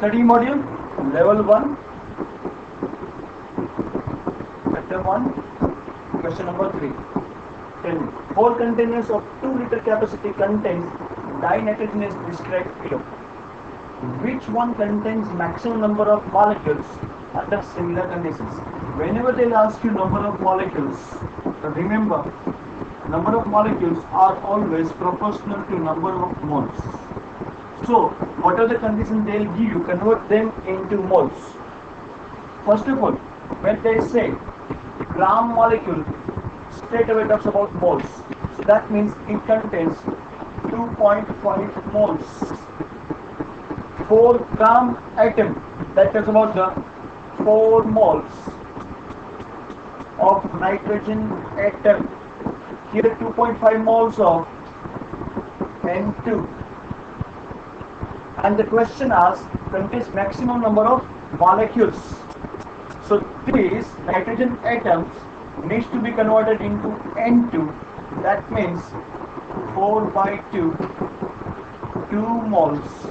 Study module level 1, chapter 1, question number 3. Tell me, 4 containers of 2-liter capacity contains dinitrogen is described below. Which one contains maximum number of molecules under similar conditions? Whenever they'll ask you number of molecules, remember, number of molecules are always proportional to number of moles. So, what are the conditions they'll give you? Convert them into moles. First of all, when they say gram molecule, straight away talks about moles. So that means it contains 2.5 moles. 4 gram atom, that talks about the 4 moles of nitrogen atom. Here 2.5 moles of N2. And the question asks, contains maximum number of molecules. So these nitrogen atoms needs to be converted into N2. That means 4 by 2, 2 moles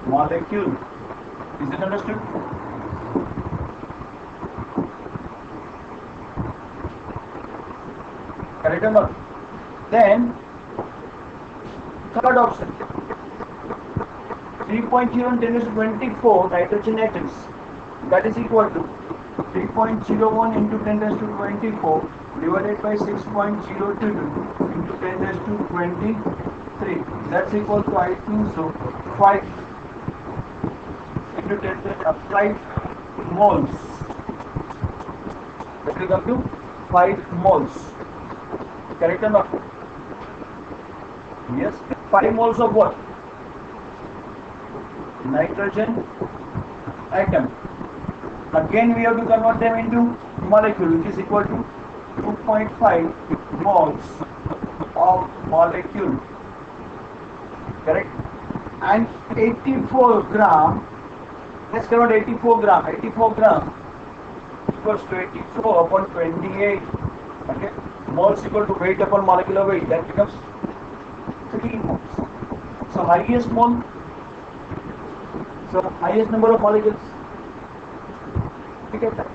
molecule. Is it understood? Correct or not? Then third option, 3.0 and 10 to 24 nitrogen atoms, that is equal to 3.01 into 10 to 24 divided by 6.022 into 10 to 23. That's equal to, I think so, 5 into 10 to 5 moles. That will come to 5 moles. Correct or not? Yes. 5 moles of what? Nitrogen atom. Again we have to convert them into molecule, which is equal to 2.5 moles of molecule. Correct? And 84 gram, let's convert 84 gram. 84 gram equals to 84 upon 28. Okay? Moles equal to weight upon molecular weight. That becomes 3 moles. So highest mole, so highest number of molecules. You get that?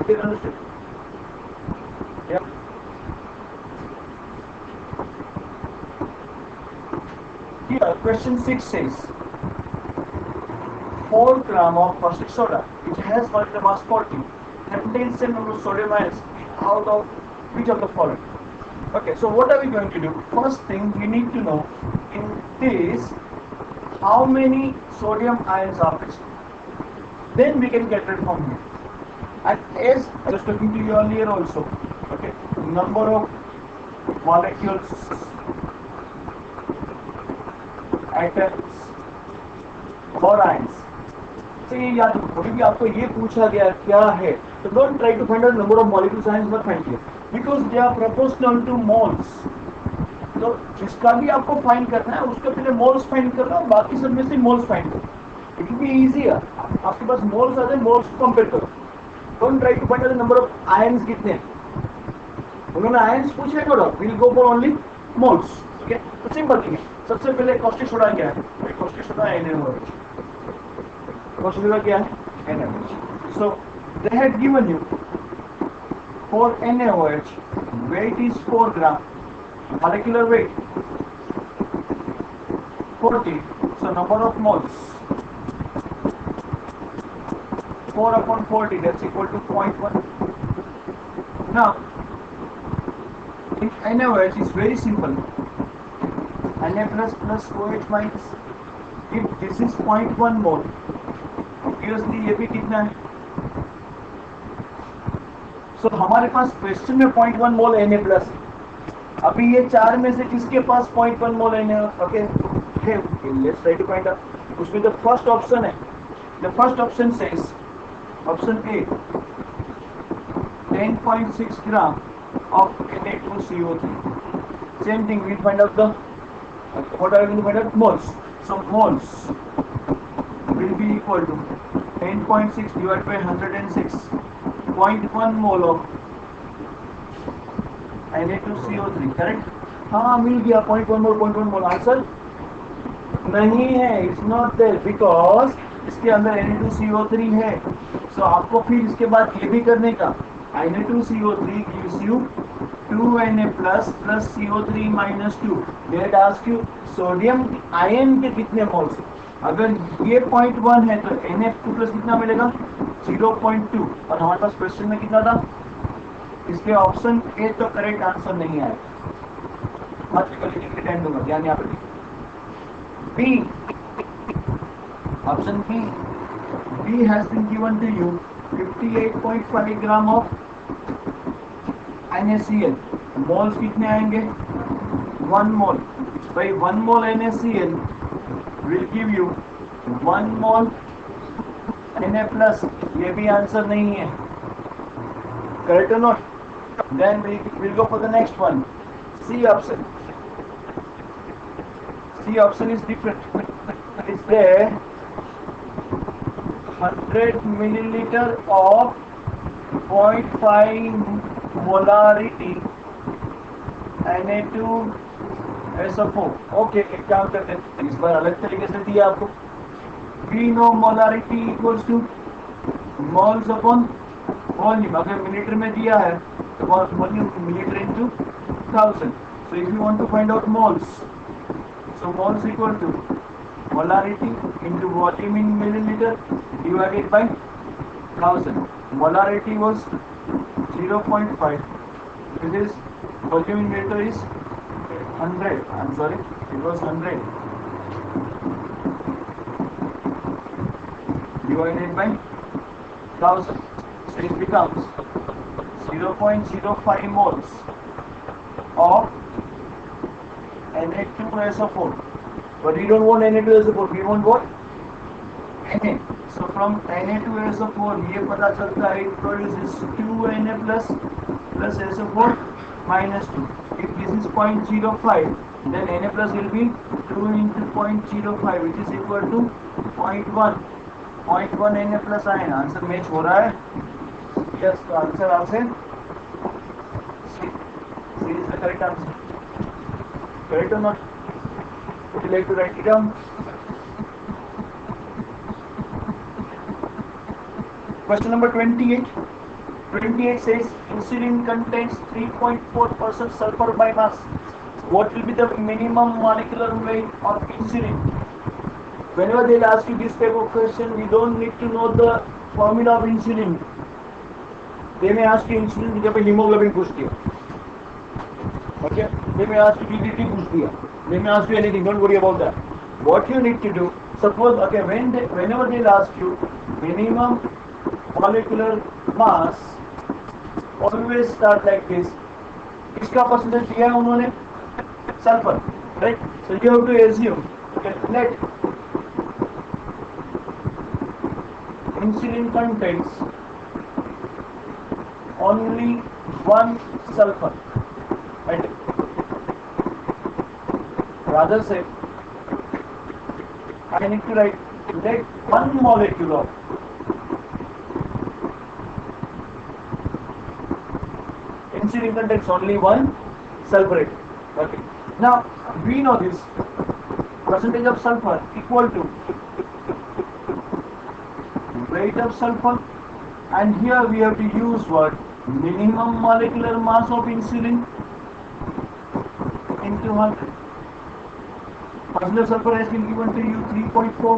You understood? Yeah. Here, question 6 says 4 gram of caustic soda, which has molecular mass 40, contains same number of sodium ions out of which of the following? Okay, so what are we going to do? First thing we need to know in this how many sodium ions are present. Then we can get it from here. And as I was talking to you earlier also, okay, number of molecules, atoms or ions. So ये याद रखो, क्योंकि आपको ये पूछा गया क्या है, तो don't try to find out number of molecules ions, but find here because they are proportional to moles. तो जिसका भी आपको फाइंड करना है उसका पहले मोल्स फाइंड करना और बाकी सब में से मोल्स फाइंड करो. It will be easier. आपके पास मोल्स आ जाए, मोल्स को कंपेयर करो. Don't try to find out the number of ions कितने. उन्होंने आयंस पूछे तो will go for only moles. Okay, तो सिंपल थिंग है. सबसे पहले कास्टिक सोडा क्या है? Caustic soda NaOH. Caustic soda क्या है? NaOH. So they had given you for NaOH weight is 4 gram. Molecular weight 40, so number of moles 4 upon 40, that's equal to 0.1. Now in NaOH is very simple. Na plus plus OH minus. If this is 0.1 mole, obviously ये भी कितना है? So हमारे पास question में 0.1 मोल Na plus. अभी ये 4 में से किसके पास 0.1 मोल है? Okay, let's try to find out. उसमें द फर्स्ट ऑप्शन है. The first option says option A 10.6 gram of Na2CO3. Same thing we find out the what are we going to find out? Moles. So moles will be equal to 10.6 divided by 106, 0.1 mole of Na2CO3. Correct? हाँ, मिल गया 0.1 मोल. Answer नहीं है, it's not there because इसके अंदर Na2CO3 है। सो आपको फिर इसके बाद ये भी करने का, Na2CO3 gives you 2Na plus plus CO3 minus 2। They ask you sodium ion के कितने मोल्स। अगर ये 0.1 है तो Na2 प्लस कितना मिलेगा 0.2। और हमारे पास क्वेश्चन में कितना था, इसके ऑप्शन ए तो करेक्ट आंसर नहीं आया। टाइम दूंगा, ध्यान यहाँ पे। B, option B has been given to you 58.5 gram of NaCl। Moles कितने आएंगे 1 मोल। भाई 1 मोल NaCl will give you 1 mole Na plus। ये भी आंसर नहीं है, correct or not? Then we'll go for the next one, C option। C option is different। It's there 100 milliliter of 0.5 molarity Na2SO4। Okay, एक काम करते हैं, इस बार अलग तरीके से दिया आपको। We know molarity equals to moles upon volume। अगर मिलीलीटर में दिया है तो volume millilitre into 1000। So if you want to find out moles, so moles equal to molarity into volume in milliliter divided by 1000। Molarity was 0.5, this is volume in milliliter is 100, I'm sorry, it was 100 divided by 1000, so it becomes 0.05 moles of Na2SO4। But we don't want Na2SO4, we want what? Na। So from Na2SO4 ये पता चलता है it produces 2Na plus SO4 minus 2। If this is 0.05, then Na plus will be 2 into 0.05 which is equal to 0.1। 0.1 Na plus ion, answer match हो रहा है। Yes, तो answer आपसे C is the correct answer। Correct or not? Would you like to write it down? Question number 28. 28 says insulin contains 3.4% sulfur by mass. What will be the minimum molecular weight of insulin? Whenever they'll ask you this type of question, we don't need to know the formula of insulin। They may ask you insulin की जब hemoglobin पूछ दिया, okay? They may ask you DDT पूछ दिया, they may ask you anything, don't worry about that। What you need to do, suppose okay, whenever they'll ask you minimum molecular mass, always start like this। इसका percentage दिया है उन्होंने sulphur, right? So you have to assume let insulin contains only 1 sulfur, right? Rather say I need to write let 1 molecule of insulin contains only 1 sulfurate। Okay, now we know this percentage of sulfur equal to weight of sulfur, and here we have to use what? Minimum molecular mass of insulin into 100। Percentage of sulfur has been given to you 3.4,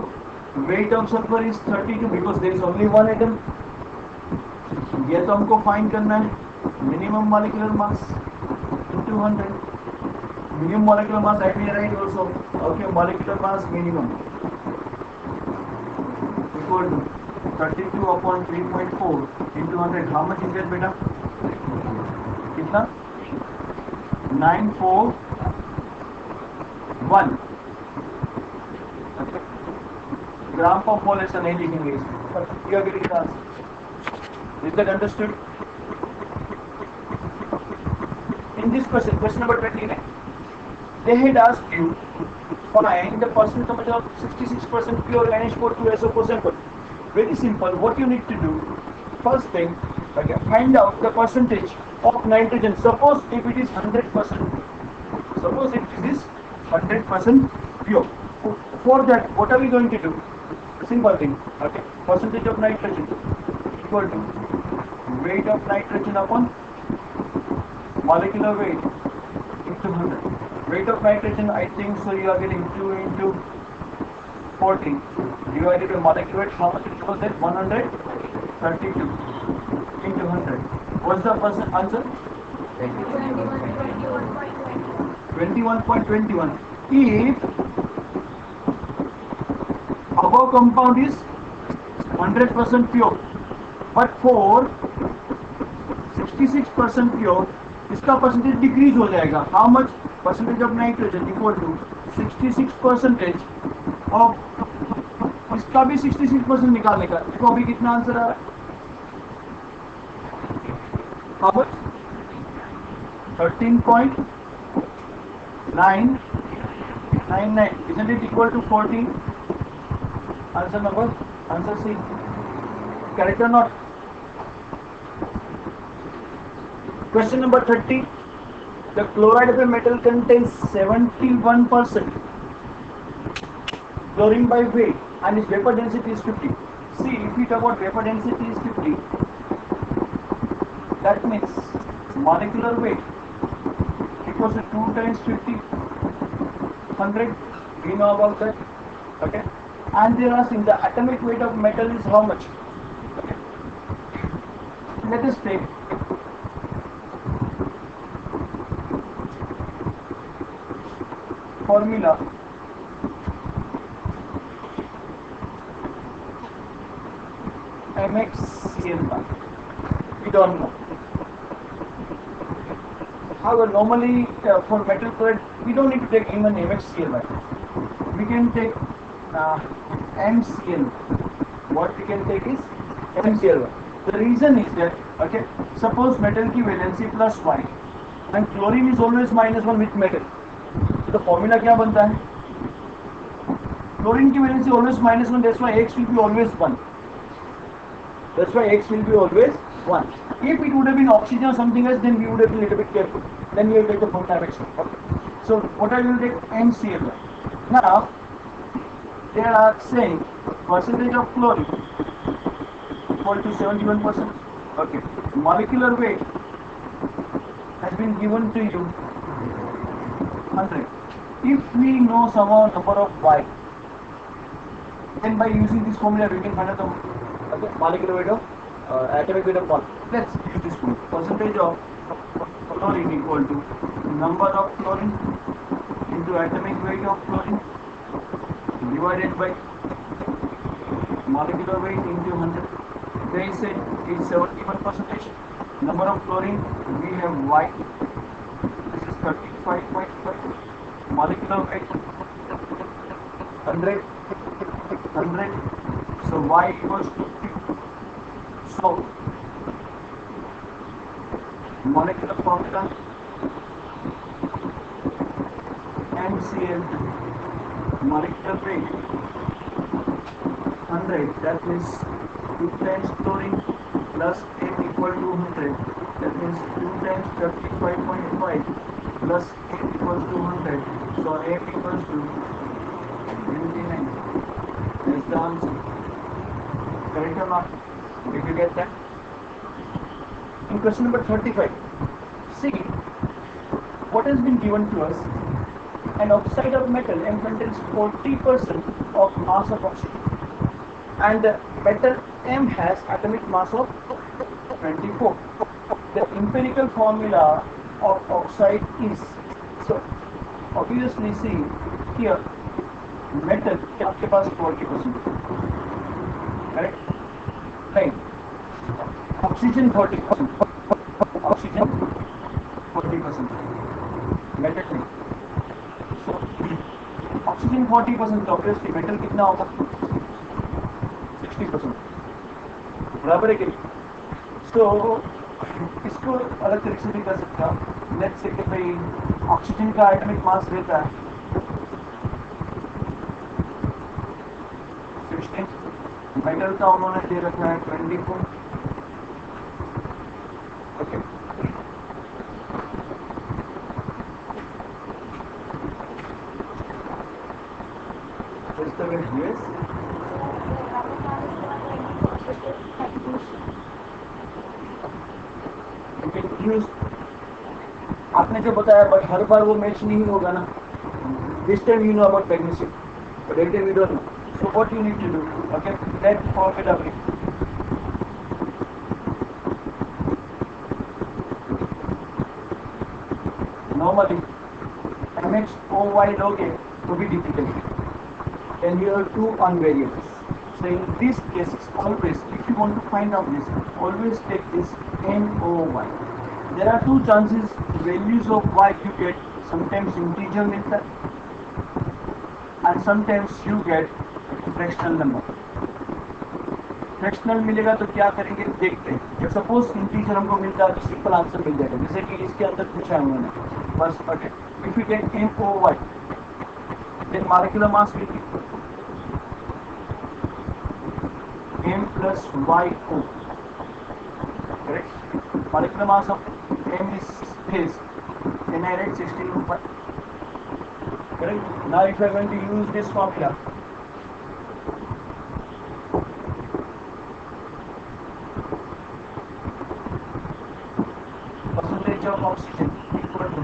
weight of sulfur is 32 because there is only one atom। ये तो हमको find करना है, minimum molecular mass into 100। minimum molecular mass I will write also, okay, molecular mass minimum equal to 32 upon 3.4 into 100। how much is that बेटा, कितना 941 ग्राम पर मोल, ऐसा नहीं लिखेंगे इसमें, पर यह भी लिखा। Is that understood? In this question, question number 29, they had asked you find the percentage of 66% pure NH4 sample। Very simple, what you need to do, first thing, okay, find out the percentage of nitrogen। Suppose if it is 100%, suppose if it is 100% pure, For that, what are we going to do? Simple thing. Okay. Percentage of nitrogen equal to weight of nitrogen upon molecular weight into 100. Weight of nitrogen, I think so you are getting 2 into 14 divided by molecular weight. How much it was that? 132 into 100. What's the answer? 21.21. If above compound is 100% pure, but for 66% pure, इसका percentage decrease हो जाएगा. How much? Percentage of nitrogen equal to 66% of, इसका भी 66% निकालने का. देखो अभी कितना आंसर आ रहा है. How much? 13.999. Isn't it equal to 14? Answer number, answer C. Correct or not? Question number 30. The chloride of a metal contains 71% chlorine by weight and its vapor density is 50. See, if we talk about vapor density is 50, that means molecular weight equals to 2 times 50, 100. We know about that. Okay. And they are asking the atomic weight of metal is how much? Okay. Let us take formula MxCl1. We don't know. However, normally for metal chloride, we don't need to take even MxCl1. We can take MCl. What we can take is MCl1. The reason is that, okay, suppose metal की valency plus y and chlorine is always -1 with metal. तो formula क्या बनता है? Chlorine की valency always -1, that's why X will be always 1. That's why X will be always 1. If it would have been oxygen or something else, then we would have been a little bit careful. Then we will take the formula X. Okay. So what I will take MCl. Now they are saying percentage of chlorine equal to 71%. Okay. Molecular weight has been given to you 100. If we know somehow number of y, then by using this formula we can find out the molecular weight of atomic weight of molecule. Let's use this formula. Percentage of chlorine equal to number of chlorine into atomic weight of chlorine divided by molecular weight into 100. They say it's 71%. Number of chlorine we have y. This is 35.5. Molecular weight 100. So y equals to 50. So molecular formula MCl, molecular weight 100. That means 2 times chlorine plus M equal to 100. That means 2 times 35.5 plus M equals to 100. So M equals to 29. That's the answer. Correct or not? Did you get that? In question number 35, see what has been given to us. An oxide of metal M contains 40% of mass of oxygen, and the metal M has atomic mass of 24. The empirical formula of oxide is, so obviously see here metal आपके पास 40%, correct? नहीं, oxygen 40%, oxygen 40%, metal नहीं. So oxygen 40%, तो obviously metal कितना होगा? 60%. बराबर है कि नहीं? So इसको अलग तरीके से भी कर सकता हूँ. Let's say कि भाई ऑक्सीजन का एटॉमिक मास रहता है 16, मेटल का उन्होंने दे रखा है 24. Okay, Just the way, yes. You can use. आपने जो बताया बट हर बार वो मैच नहीं होगा ना. This time you know about pregnancy, but that time you don't know. So what you need to do? Okay, let's forget everything. Normally, MXOY लोगे to be difficult. Then here are two unvariables. So in these cases, always, if you want to find out this, always take this MOY. There are two chances, values of Y you get, sometimes integer मिलता है, and sometimes you get fractional number. Fractional मिलेगा तो क्या करेंगे देखते हैं. जब suppose integer हमको मिलता है तो सिंपल आंसर मिल जाएगा, जैसे कि इसके अंदर पूछा है उन्होंने बस. Okay, if you take MOY then molecular mass will be M plus YO. Correct? Molecular mass of M is this. Then I write 16. Correct? Now if I am going to use this formula, percentage of oxygen equal to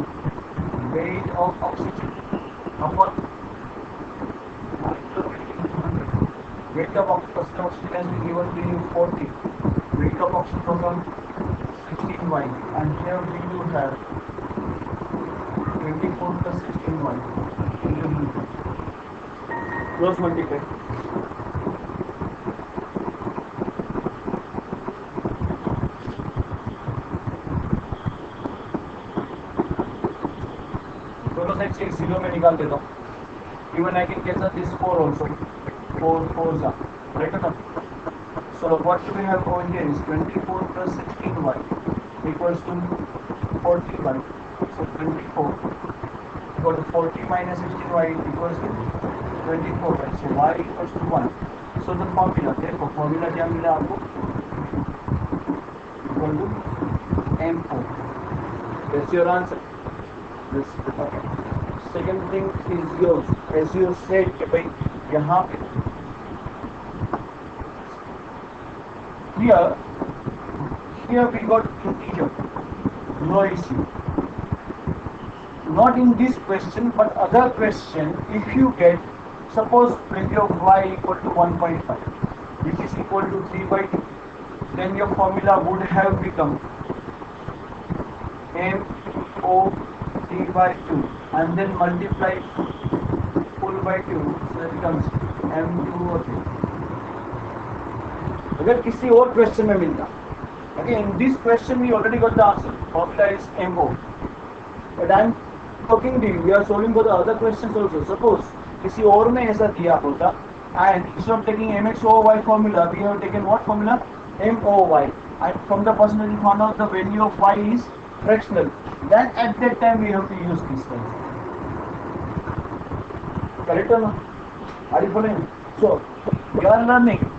weight of oxygen upon weight of oxygen has been given to you 40. Weight of oxygen from 16y, and here we do have 24 plus 16y into meter. Close multiply. दोनों side से 0 में निकाल देता हूँ. Even I can cancel this 4 also. 4 4s are right enough. So what we have over here is 24 plus 16y equals to 40y. So 24 equal to 40 minus 16y equals to 24y. So y equals to 1. So the formula, देखो formula क्या मिला आपको? Equal to M4. That's your answer. This okay. Second thing is yours. As you said कि भाई यहाँ पे here we got integer, no issue. Not in this question, but other question. If you get, suppose value of y equal to 1.5, which is equal to 3 by 2, then your formula would have become MO 3 by 2, and then multiply full by 2, so it becomes M2 or 3. अगर किसी और question में मिलता, okay, in this question we already got the answer. Formula is MO. But I am talking to you. We are solving for the other questions also. Suppose किसी और में ऐसा दिया होता, and instead of taking MXOY formula, we have taken what formula? MOY. And from the percentage we found out the value of y is fractional. Then at that time we have to use this one. Correct or not? Are you following? So we are learning